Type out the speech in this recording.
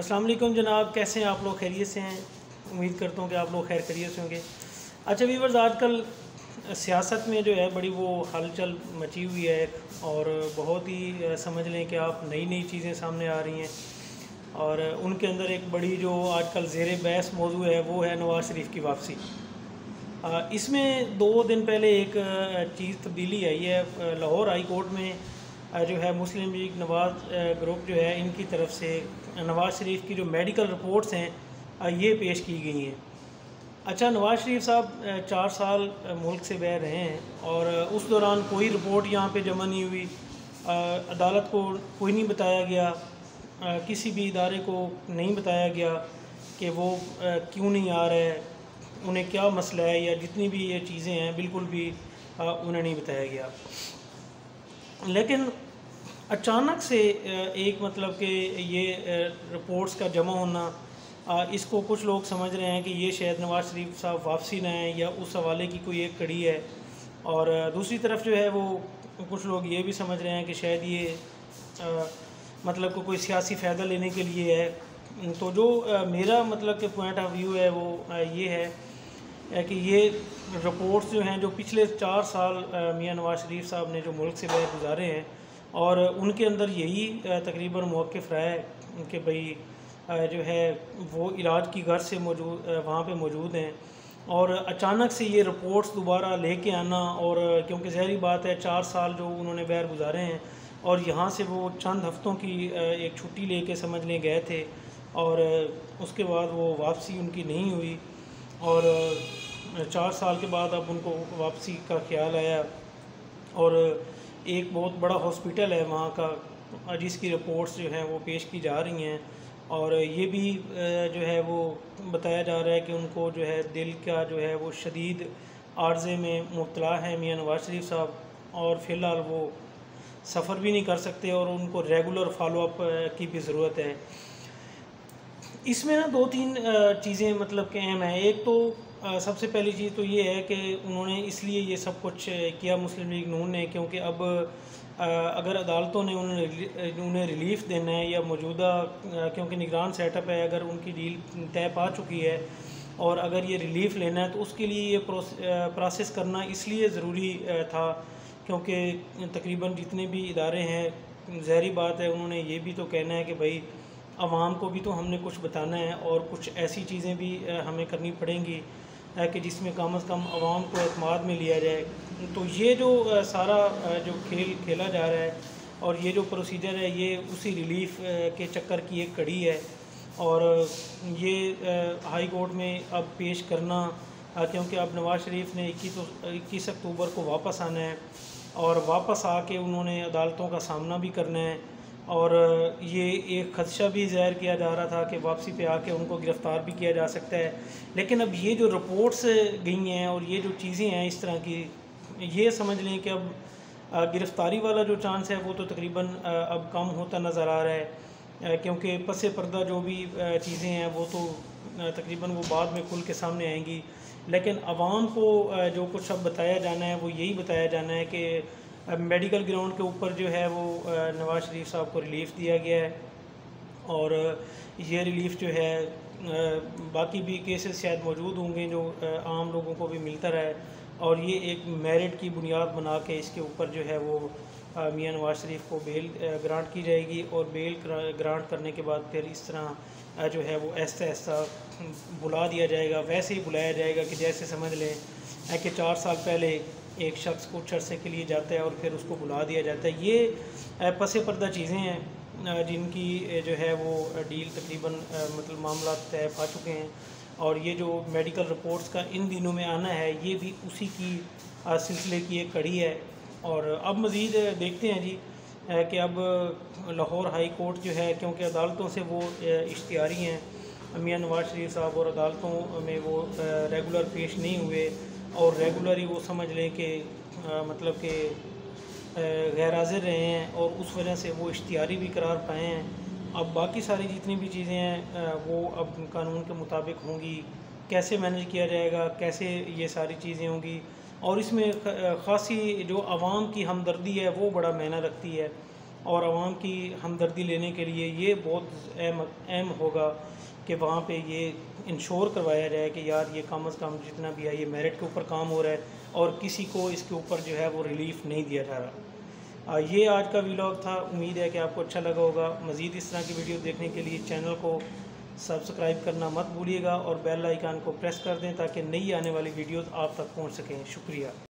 अस्सलाम वालेकुम जनाब, कैसे हैं आप लोग? खैरियत से हैं? उम्मीद करता हूँ कि आप लोग खैर खैरियत से होंगे। अच्छा व्यूअर्स, आजकल सियासत में जो है बड़ी वो हलचल मची हुई है और बहुत ही समझ लें कि आप नई नई चीज़ें सामने आ रही हैं और उनके अंदर एक बड़ी जो आजकल ज़ेर बहस मौजू है वो है नवाज़ शरीफ की वापसी। इसमें 2 दिन पहले एक चीज़ तब्दीली आई है। लाहौर हाई कोर्ट में जो है मुस्लिम लीग नवाज़ ग्रुप जो है इनकी तरफ से नवाज़ शरीफ की जो मेडिकल रिपोर्ट्स हैं ये पेश की गई हैं। अच्छा, नवाज़ शरीफ साहब 4 साल मुल्क से बाहर रहे हैं और उस दौरान कोई रिपोर्ट यहाँ पे जमा नहीं हुई। अदालत को कोई नहीं बताया गया, किसी भी इदारे को नहीं बताया गया कि वो क्यों नहीं आ रहा है, उन्हें क्या मसला है, या जितनी भी ये चीज़ें हैं बिल्कुल भी उन्हें नहीं बताया गया। लेकिन अचानक से एक मतलब कि ये रिपोर्ट्स का जमा होना, इसको कुछ लोग समझ रहे हैं कि ये शायद नवाज़ शरीफ साहब वापसी न आए या उस हवाले की कोई एक कड़ी है। और दूसरी तरफ जो है वो कुछ लोग ये भी समझ रहे हैं कि शायद ये मतलब को कोई सियासी फ़ायदा लेने के लिए है। तो जो मेरा मतलब कि पॉइंट ऑफ व्यू है वो ये है कि ये रिपोर्ट्स जो हैं जो पिछले 4 साल मियां नवाज़ शरीफ साहब ने जो मुल्क से बाहर गुजारे हैं और उनके अंदर यही तकरीबन मौक़िफ़ रहा है कि भाई जो है वो इलाज की गर्ज से मौजूद वहाँ पे मौजूद हैं और अचानक से ये रिपोर्ट्स दोबारा लेके आना, और क्योंकि ज़ाहिर बात है 4 साल जो उन्होंने बाहर गुजारे हैं और यहाँ से वो चंद हफ़्तों की एक छुट्टी लेके समझ लें गए थे और उसके बाद वो वापसी उनकी नहीं हुई और 4 साल के बाद अब उनको वापसी का ख्याल आया और एक बहुत बड़ा हॉस्पिटल है वहाँ का जिसकी रिपोर्ट्स जो हैं वो पेश की जा रही हैं और ये भी जो है वो बताया जा रहा है कि उनको जो है दिल का जो है वो शदीद आर्ज़े में मुब्तला है मियां नवाज़ शरीफ साहब, और फ़िलहाल वो सफ़र भी नहीं कर सकते और उनको रेगुलर फॉलोअप की भी ज़रूरत है। इसमें ना 2-3 चीज़ें मतलब कि अहम हैं। एक तो सबसे पहली चीज़ तो ये है कि उन्होंने इसलिए ये सब कुछ किया मुस्लिम लीग नून ने, क्योंकि अब अगर अदालतों ने उन्हें रिलीफ़ देना है या मौजूदा क्योंकि निगरान सेटअप है, अगर उनकी डील तय पा चुकी है और अगर ये रिलीफ़ लेना है तो उसके लिए ये प्रोसेस करना इसलिए ज़रूरी था क्योंकि तकरीबन जितने भी इदारे हैं ज़ाहिरी बात है उन्होंने ये भी तो कहना है कि भाई आवाम को भी तो हमने कुछ बताना है और कुछ ऐसी चीज़ें भी हमें करनी पड़ेंगी कि जिसमें कम से कम आवाम को एतमाद में लिया जाए। तो ये जो सारा जो खेल खेला जा रहा है और ये जो प्रोसीजर है ये उसी रिलीफ़ के चक्कर की एक कड़ी है और ये हाई कोर्ट में अब पेश करना क्योंकि अब नवाज़ शरीफ ने 21 अक्टूबर को वापस आना है और वापस आके उन्होंने अदालतों का सामना भी करना है और ये एक ख़दशा भी ज़ाहिर किया जा रहा था कि वापसी पे आके उनको गिरफ़्तार भी किया जा सकता है। लेकिन अब ये जो रिपोर्ट्स गई हैं और ये जो चीज़ें हैं इस तरह की, ये समझ लें कि अब गिरफ़्तारी वाला जो चांस है वो तो तकरीबन अब कम होता नज़र आ रहा है क्योंकि पसे पर्दा जो भी चीज़ें हैं वो तो तकरीबन वो बाद में खुल के सामने आएंगी। लेकिन आवाम को जो कुछ अब बताया जाना है वो यही बताया जाना है कि मेडिकल ग्राउंड के ऊपर जो है वो नवाज़ शरीफ साहब को रिलीफ़ दिया गया है और ये रिलीफ़ जो है बाकी भी केसेस शायद मौजूद होंगे जो आम लोगों को भी मिलता रहे और ये एक मेरिट की बुनियाद बना के इसके ऊपर जो है वो मियां नवाज़ शरीफ को बेल ग्रांट की जाएगी और बेल ग्रांट करने के बाद फिर इस तरह जो है वो ऐसा ऐसा बुला दिया जाएगा, वैसे ही बुलाया जाएगा कि जैसे समझ लें कि 4 साल पहले एक शख्स कुछ अरसे के लिए जाता है और फिर उसको बुला दिया जाता है। ये पसे पर्दा चीज़ें हैं जिनकी जो है वो डील तकरीबन मतलब मामला तय पा चुके हैं और ये जो मेडिकल रिपोर्ट्स का इन दिनों में आना है ये भी उसी की सिलसिले की एक कड़ी है। और अब मज़ीद देखते हैं जी कि अब लाहौर हाई कोर्ट जो है क्योंकि अदालतों से वो इश्तिहारी हैं मियां नवाज़ शरीफ साहब और अदालतों में वो रेगुलर पेश नहीं हुए और रेगुलर ही वो समझ लें कि मतलब कि गैर हाज़िर रहे हैं और उस वजह से वो इश्तिहारी भी करार पाए हैं। अब बाकी सारी जितनी भी चीज़ें हैं वो अब कानून के मुताबिक होंगी, कैसे मैनेज किया जाएगा, कैसे ये सारी चीज़ें होंगी और इसमें ख़ासी जो आवाम की हमदर्दी है वो बड़ा मायना रखती है और आवाम की हमदर्दी लेने के लिए ये बहुत अहम होगा कि वहाँ पे ये इंश्योर करवाया जाए कि यार ये कम अज़ कम जितना भी है ये मेरिट के ऊपर काम हो रहा है और किसी को इसके ऊपर जो है वो रिलीफ नहीं दिया जा रहा। ये आज का व्लॉग था, उम्मीद है कि आपको अच्छा लगा होगा। मज़ीद इस तरह की वीडियो देखने के लिए चैनल को सब्सक्राइब करना मत भूलिएगा और बेल आइकन को प्रेस कर दें ताकि नई आने वाली वीडियोस आप तक पहुंच सकें। शुक्रिया।